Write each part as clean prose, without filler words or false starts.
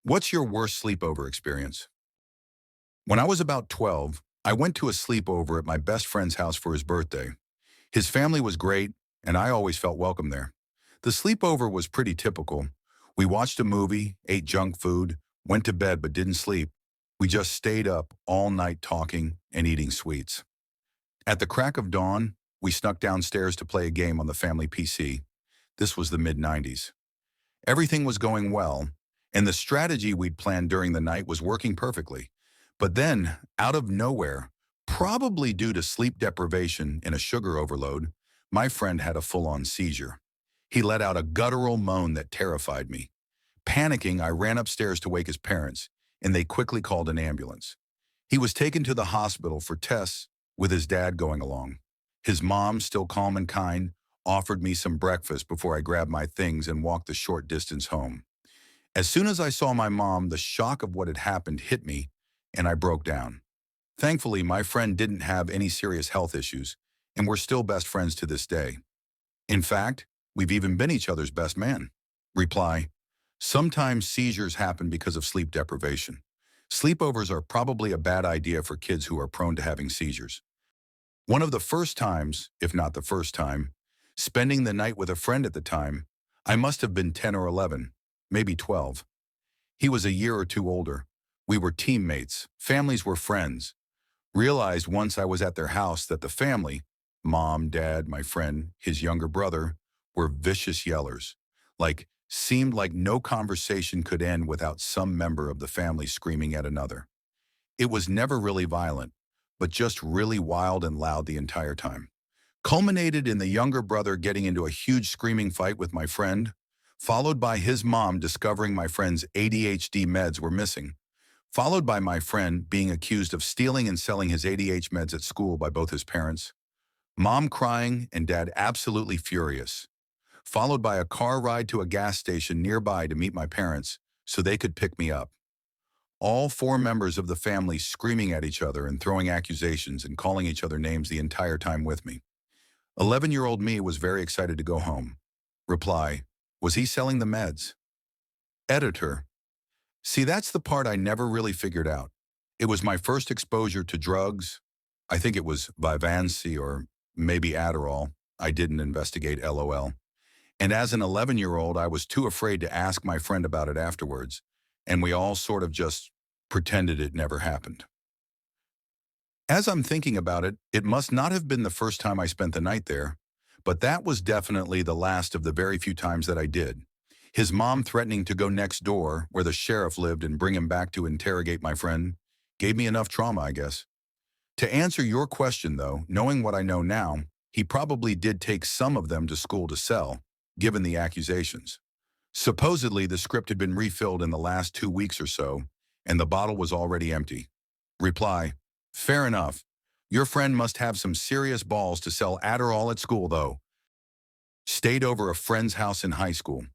What's your worst sleepover experience? When I was about 12, I went to a sleepover at my best friend's house for his birthday. His family was great, and I always felt welcome there. The sleepover was pretty typical. We watched a movie, ate junk food, went to bed but didn't sleep. We just stayed up all night talking and eating sweets. At the crack of dawn, we snuck downstairs to play a game on the family PC. This was the mid-90s. Everything was going well, and the strategy we'd planned during the night was working perfectly. But then, out of nowhere, probably due to sleep deprivation and a sugar overload, my friend had a full-on seizure. He let out a guttural moan that terrified me. Panicking, I ran upstairs to wake his parents, and they quickly called an ambulance. He was taken to the hospital for tests, with his dad going along. His mom, still calm and kind, offered me some breakfast before I grabbed my things and walked the short distance home. As soon as I saw my mom, the shock of what had happened hit me, and I broke down. Thankfully, my friend didn't have any serious health issues, and we're still best friends to this day. In fact, we've even been each other's best man. Reply: sometimes seizures happen because of sleep deprivation. Sleepovers are probably a bad idea for kids who are prone to having seizures. One of the first times, if not the first time, spending the night with a friend at the time, I must have been 10 or 11, maybe 12. He was a year or two older. We were teammates, families were friends. Realized once I was at their house that the family, mom, dad, my friend, his younger brother, were vicious yellers. Seemed like no conversation could end without some member of the family screaming at another. It was never really violent, but just really wild and loud the entire time. Culminated in the younger brother getting into a huge screaming fight with my friend, followed by his mom discovering my friend's ADHD meds were missing, followed by my friend being accused of stealing and selling his ADHD meds at school by both his parents, mom crying and dad absolutely furious, followed by a car ride to a gas station nearby to meet my parents so they could pick me up. All four members of the family screaming at each other and throwing accusations and calling each other names the entire time with me. 11-year-old me was very excited to go home. Reply: was he selling the meds? Editor: see, that's the part I never really figured out. It was my first exposure to drugs. I think it was Vyvanse or maybe Adderall. I didn't investigate, LOL. And as an 11-year-old, I was too afraid to ask my friend about it afterwards, and we all sort of just pretended it never happened. As I'm thinking about it, it must not have been the first time I spent the night there, but that was definitely the last of the very few times that I did. His mom threatening to go next door, where the sheriff lived, and bring him back to interrogate my friend, gave me enough trauma, I guess. To answer your question, though, knowing what I know now, he probably did take some of them to school to sell, given the accusations. Supposedly, the script had been refilled in the last 2 weeks or so, and the bottle was already empty. Reply: fair enough. Your friend must have some serious balls to sell Adderall at school, though. Stayed over a friend's house in high school.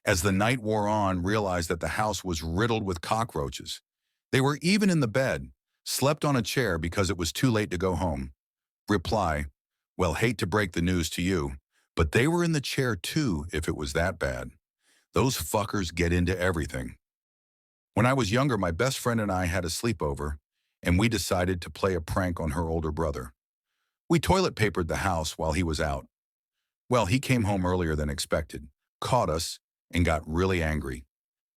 As the night wore on, realized that the house was riddled with cockroaches. They were even in the bed, slept on a chair because it was too late to go home. Reply: well, hate to break the news to you, but they were in the chair too if it was that bad. Those fuckers get into everything. When I was younger, my best friend and I had a sleepover, and we decided to play a prank on her older brother. We toilet papered the house while he was out. Well, he came home earlier than expected, caught us, and got really angry.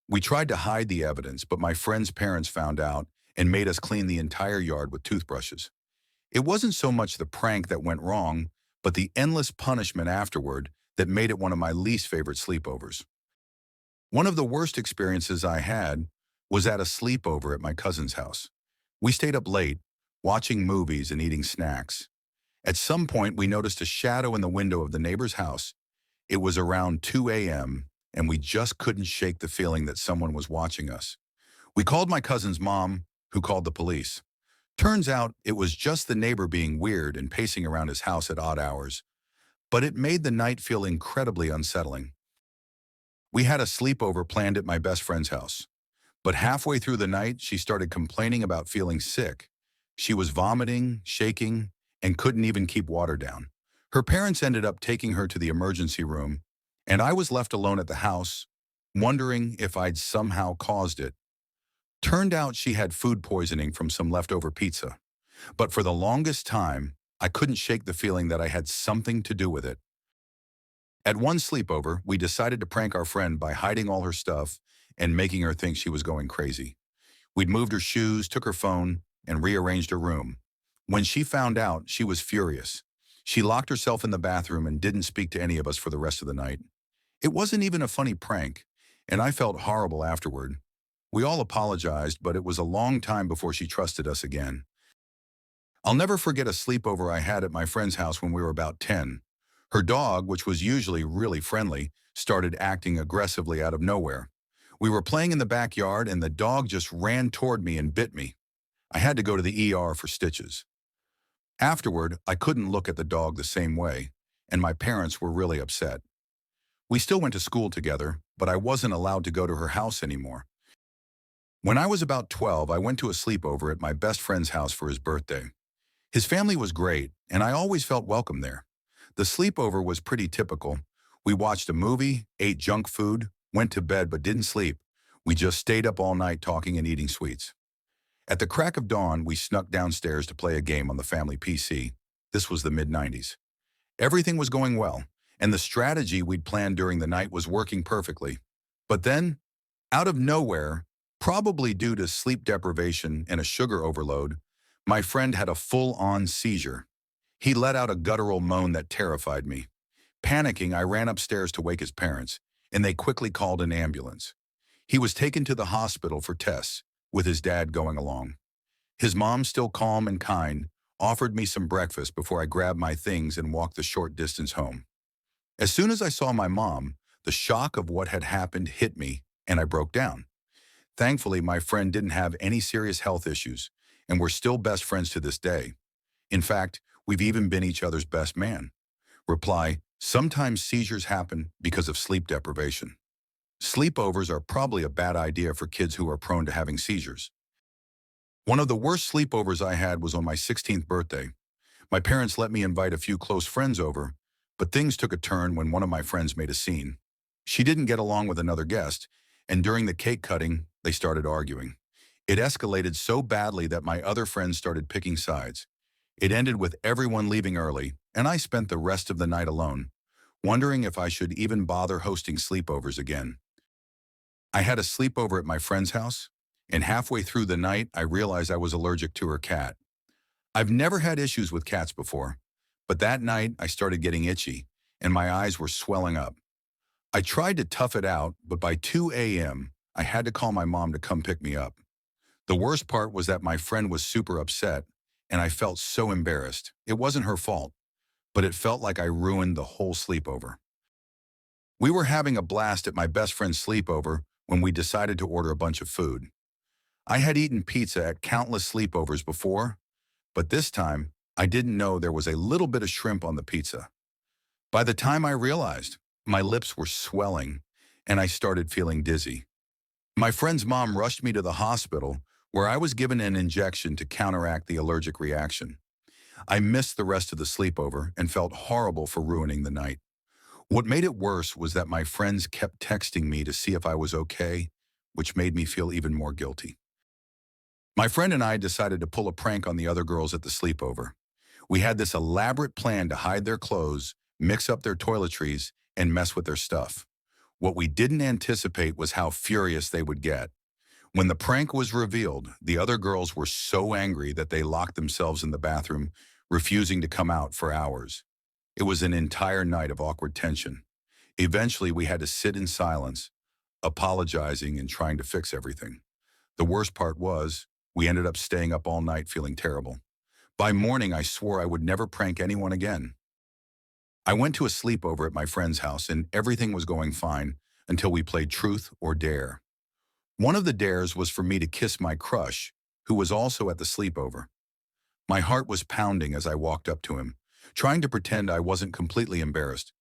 We tried to hide the evidence, but my friend's parents found out and made us clean the entire yard with toothbrushes. It wasn't so much the prank that went wrong, but the endless punishment afterward that made it one of my least favorite sleepovers. One of the worst experiences I had was at a sleepover at my cousin's house. We stayed up late, watching movies and eating snacks. At some point, we noticed a shadow in the window of the neighbor's house. It was around 2 a.m., and we just couldn't shake the feeling that someone was watching us. We called my cousin's mom, who called the police. Turns out it was just the neighbor being weird and pacing around his house at odd hours. But it made the night feel incredibly unsettling. We had a sleepover planned at my best friend's house. But halfway through the night, she started complaining about feeling sick. She was vomiting, shaking, and couldn't even keep water down. Her parents ended up taking her to the emergency room, and I was left alone at the house, wondering if I'd somehow caused it, Turned out she had food poisoning from some leftover pizza. But for the longest time, I couldn't shake the feeling that I had something to do with it. At one sleepover, we decided to prank our friend by hiding all her stuff and making her think she was going crazy. We'd moved her shoes, took her phone, and rearranged her room. When she found out, she was furious. She locked herself in the bathroom and didn't speak to any of us for the rest of the night. It wasn't even a funny prank, and I felt horrible afterward. We all apologized, but it was a long time before she trusted us again. I'll never forget a sleepover I had at my friend's house when we were about 10. Her dog, which was usually really friendly, started acting aggressively out of nowhere. We were playing in the backyard and the dog just ran toward me and bit me. I had to go to the ER for stitches. Afterward, I couldn't look at the dog the same way, and my parents were really upset. We still went to school together, but I wasn't allowed to go to her house anymore. When I was about 12, I went to a sleepover at my best friend's house for his birthday. His family was great, and I always felt welcome there. The sleepover was pretty typical. We watched a movie, ate junk food, went to bed but didn't sleep. We just stayed up all night talking and eating sweets. At the crack of dawn, we snuck downstairs to play a game on the family PC. This was the mid-90s. Everything was going well, and the strategy we'd planned during the night was working perfectly. But then, out of nowhere, probably due to sleep deprivation and a sugar overload, my friend had a full-on seizure. He let out a guttural moan that terrified me. Panicking, I ran upstairs to wake his parents, and they quickly called an ambulance. He was taken to the hospital for tests, with his dad going along. His mom, still calm and kind, offered me some breakfast before I grabbed my things and walked the short distance home. As soon as I saw my mom, the shock of what had happened hit me, and I broke down. Thankfully, my friend didn't have any serious health issues, and we're still best friends to this day. In fact, we've even been each other's best man. Reply: sometimes seizures happen because of sleep deprivation. Sleepovers are probably a bad idea for kids who are prone to having seizures. One of the worst sleepovers I had was on my 16th birthday. My parents let me invite a few close friends over, but things took a turn when one of my friends made a scene. She didn't get along with another guest, and during the cake cutting, they started arguing. It escalated so badly that my other friends started picking sides. It ended with everyone leaving early, and I spent the rest of the night alone, wondering if I should even bother hosting sleepovers again. I had a sleepover at my friend's house, and halfway through the night, I realized I was allergic to her cat. I've never had issues with cats before, but that night I started getting itchy, and my eyes were swelling up. I tried to tough it out, but by 2 a.m., I had to call my mom to come pick me up. The worst part was that my friend was super upset, and I felt so embarrassed. It wasn't her fault, but it felt like I ruined the whole sleepover. We were having a blast at my best friend's sleepover when we decided to order a bunch of food. I had eaten pizza at countless sleepovers before, but this time, I didn't know there was a little bit of shrimp on the pizza. By the time I realized, my lips were swelling, and I started feeling dizzy. My friend's mom rushed me to the hospital, where I was given an injection to counteract the allergic reaction. I missed the rest of the sleepover and felt horrible for ruining the night. What made it worse was that my friends kept texting me to see if I was okay, which made me feel even more guilty. My friend and I decided to pull a prank on the other girls at the sleepover. We had this elaborate plan to hide their clothes, mix up their toiletries, and mess with their stuff. What we didn't anticipate was how furious they would get. When the prank was revealed, the other girls were so angry that they locked themselves in the bathroom, refusing to come out for hours. It was an entire night of awkward tension. Eventually, we had to sit in silence, apologizing and trying to fix everything. The worst part was, we ended up staying up all night feeling terrible. By morning, I swore I would never prank anyone again. I went to a sleepover at my friend's house and everything was going fine until we played Truth or Dare. One of the dares was for me to kiss my crush, who was also at the sleepover. My heart was pounding as I walked up to him, trying to pretend I wasn't completely embarrassed.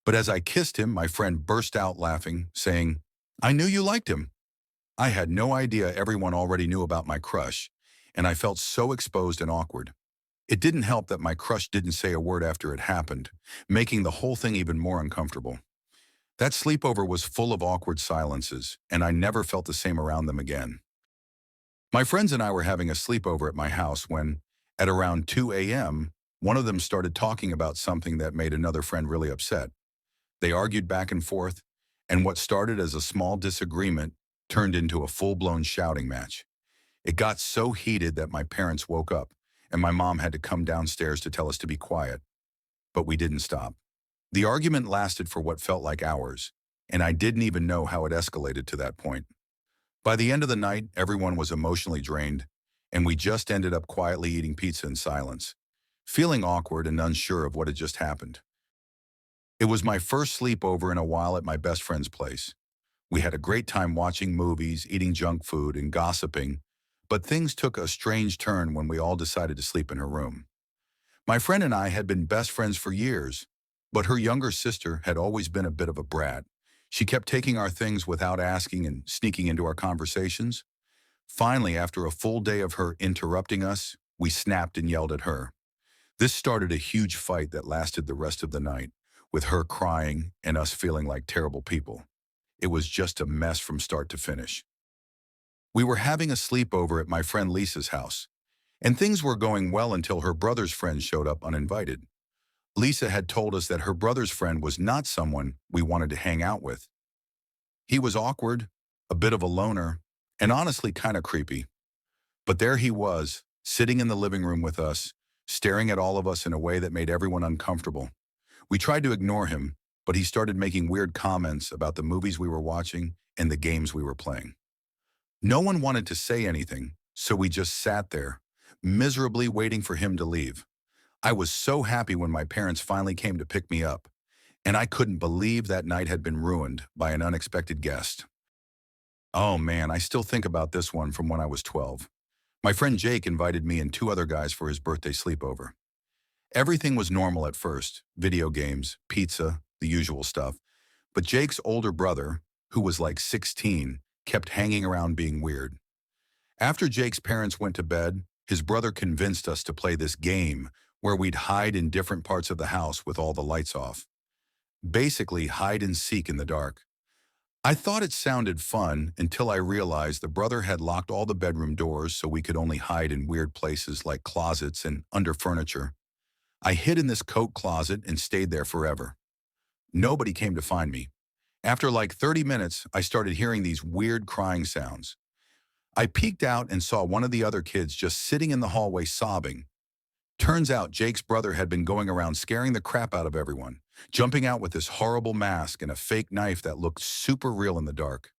But as I kissed him, my friend burst out laughing, saying, "I knew you liked him." I had no idea everyone already knew about my crush, and I felt so exposed and awkward. It didn't help that my crush didn't say a word after it happened, making the whole thing even more uncomfortable. That sleepover was full of awkward silences, and I never felt the same around them again. My friends and I were having a sleepover at my house when, at around 2 a.m., one of them started talking about something that made another friend really upset. They argued back and forth, and what started as a small disagreement turned into a full-blown shouting match. It got so heated that my parents woke up, and my mom had to come downstairs to tell us to be quiet. But we didn't stop. The argument lasted for what felt like hours, and I didn't even know how it escalated to that point. By the end of the night, everyone was emotionally drained, and we just ended up quietly eating pizza in silence, feeling awkward and unsure of what had just happened. It was my first sleepover in a while at my best friend's place. We had a great time watching movies, eating junk food, and gossiping, but things took a strange turn when we all decided to sleep in her room. My friend and I had been best friends for years, but her younger sister had always been a bit of a brat. She kept taking our things without asking and sneaking into our conversations. Finally, after a full day of her interrupting us, we snapped and yelled at her. This started a huge fight that lasted the rest of the night, with her crying and us feeling like terrible people. It was just a mess from start to finish. We were having a sleepover at my friend Lisa's house, and things were going well until her brother's friend showed up uninvited. Lisa had told us that her brother's friend was not someone we wanted to hang out with. He was awkward, a bit of a loner, and honestly kind of creepy. But there he was, sitting in the living room with us, staring at all of us in a way that made everyone uncomfortable. We tried to ignore him, but he started making weird comments about the movies we were watching and the games we were playing. No one wanted to say anything, so we just sat there, miserably waiting for him to leave. I was so happy when my parents finally came to pick me up, and I couldn't believe that night had been ruined by an unexpected guest. Oh man, I still think about this one from when I was 12. My friend Jake invited me and two other guys for his birthday sleepover. Everything was normal at first, video games, pizza, the usual stuff, but Jake's older brother, who was like 16, kept hanging around being weird. After Jake's parents went to bed, his brother convinced us to play this game where we'd hide in different parts of the house with all the lights off. Basically, hide and seek in the dark. I thought it sounded fun until I realized the brother had locked all the bedroom doors so we could only hide in weird places like closets and under furniture. I hid in this coat closet and stayed there forever. Nobody came to find me. After like 30 minutes, I started hearing these weird crying sounds. I peeked out and saw one of the other kids just sitting in the hallway sobbing. Turns out Jake's brother had been going around scaring the crap out of everyone, jumping out with this horrible mask and a fake knife that looked super real in the dark.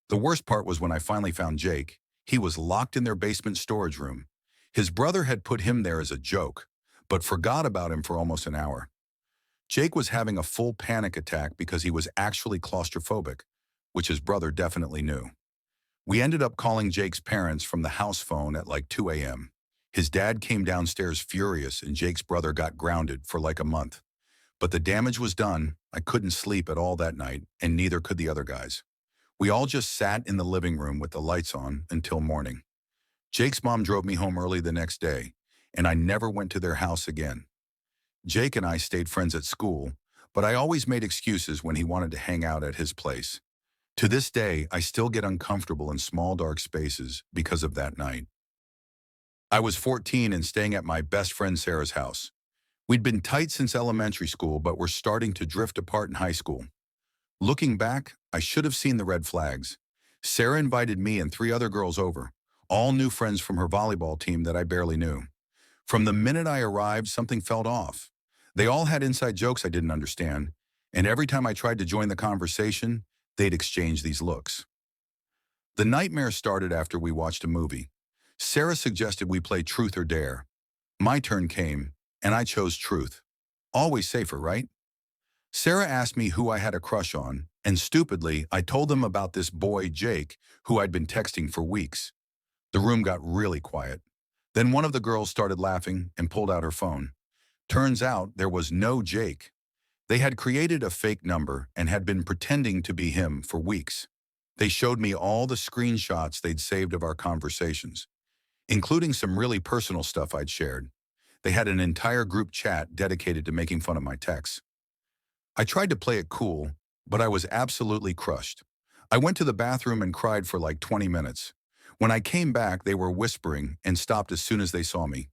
The worst part was when I finally found Jake. He was locked in their basement storage room. His brother had put him there as a joke, but forgot about him for almost an hour. Jake was having a full panic attack because he was actually claustrophobic, which his brother definitely knew. We ended up calling Jake's parents from the house phone at like 2 a.m. His dad came downstairs furious and Jake's brother got grounded for like a month. But the damage was done. I couldn't sleep at all that night, and neither could the other guys. We all just sat in the living room with the lights on until morning. Jake's mom drove me home early the next day, and I never went to their house again. Jake and I stayed friends at school, but I always made excuses when he wanted to hang out at his place. To this day, I still get uncomfortable in small dark spaces because of that night. I was 14 and staying at my best friend Sarah's house. We'd been tight since elementary school, but were starting to drift apart in high school. Looking back, I should have seen the red flags. Sarah invited me and three other girls over, all new friends from her volleyball team that I barely knew. From the minute I arrived, something felt off. They all had inside jokes I didn't understand, and every time I tried to join the conversation, they'd exchange these looks. The nightmare started after we watched a movie. Sarah suggested we play Truth or Dare. My turn came, and I chose Truth. Always safer, right? Sarah asked me who I had a crush on, and stupidly, I told them about this boy, Jake, who I'd been texting for weeks. The room got really quiet. Then one of the girls started laughing and pulled out her phone. Turns out there was no Jake. They had created a fake number and had been pretending to be him for weeks. They showed me all the screenshots they'd saved of our conversations, including some really personal stuff I'd shared. They had an entire group chat dedicated to making fun of my texts. I tried to play it cool, but I was absolutely crushed. I went to the bathroom and cried for like 20 minutes. When I came back, they were whispering and stopped as soon as they saw me.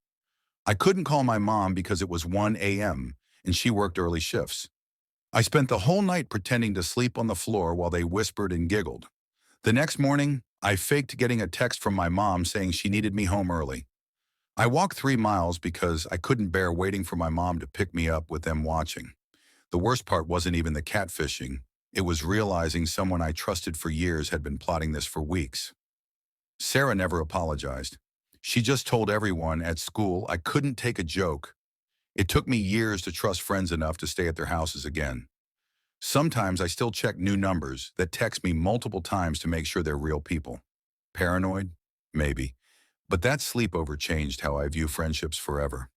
I couldn't call my mom because it was 1 a.m. and she worked early shifts. I spent the whole night pretending to sleep on the floor while they whispered and giggled. The next morning, I faked getting a text from my mom saying she needed me home early. I walked 3 miles because I couldn't bear waiting for my mom to pick me up with them watching. The worst part wasn't even the catfishing. It was realizing someone I trusted for years had been plotting this for weeks. Sarah never apologized. She just told everyone at school I couldn't take a joke. It took me years to trust friends enough to stay at their houses again. Sometimes I still check new numbers that text me multiple times to make sure they're real people. Paranoid? Maybe. But that sleepover changed how I view friendships forever.